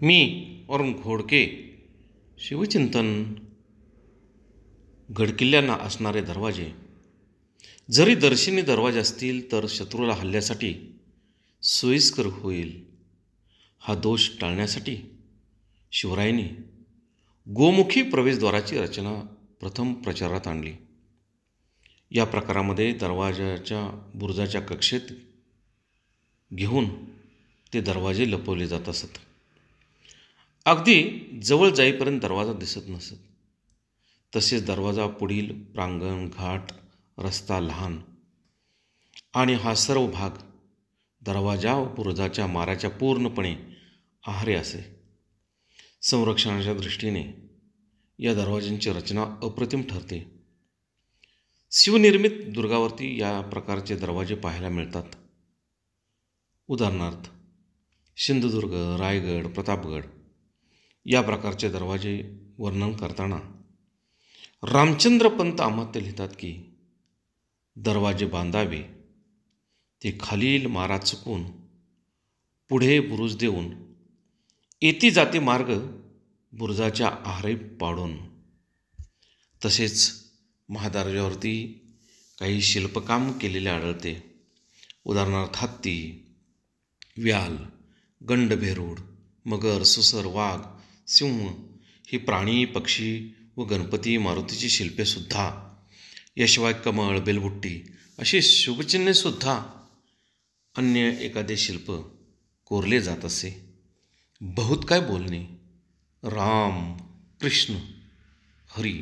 मी वरुण घोडके. शिवचिंतन. गडकिल्ल्यांना असणारे दरवाजे. जरी दर्शनी दरवाजे असतील तर शत्रूला हल्ल्यासाठी सोयीस्कर होईल. हा दोष टाळण्यासाठी शिवरायांनी गोमुखी प्रवेशद्वाराची रचना प्रथम प्रचारात आणली. या प्रकारामध्ये दरवाजाच्या बुरुजाच्या कक्षेत घेऊन ते दरवाजे लपवले जात असत. अगदी जवळ जाईपर्यंत दरवाजा दिसत नसत. तसेच दरवाजा पुढील प्रांगण, घाट, रस्ता लहान आणि हा सर्व भाग दरवाजा व बुरुजाच्या माऱ्याच्या पूर्णपणे आहारी असे. संरक्षणाच्या दृष्टीने या दरवाजांची रचना अप्रतिम ठरते. शिवनिर्मित दुर्गावरती या प्रकारचे दरवाजे पाहायला मिळतात. उदाहरणार्थ सिंधुदुर्ग, रायगड, प्रतापगड या प्रकारचे दरवाजे वर्णन करताना रामचंद्र पंत अमात्य लिहितात की दरवाजे बांधावे ते खालील मारा चुकून पुढे बुरुज देऊन येती जाते मार्ग बुरुजाच्या आहारी पाडून. तसेच महादरवाजावरती काही शिल्पकाम केलेले आढळते. उदाहरणार्थ हत्ती, व्याल, गंडभेरूड, मगर, सुसर, वाघ, सिंह ही प्राणी, पक्षी व गणपती मारुतीची शिल्पेसुद्धा, याशिवाय कमळ, बेलबुट्टी अशी शुभचिन्हेसुद्धा अन्य एखादे शिल्प कोरले जात असे. बहुत काय बोलणे. राम, कृष्ण, हरी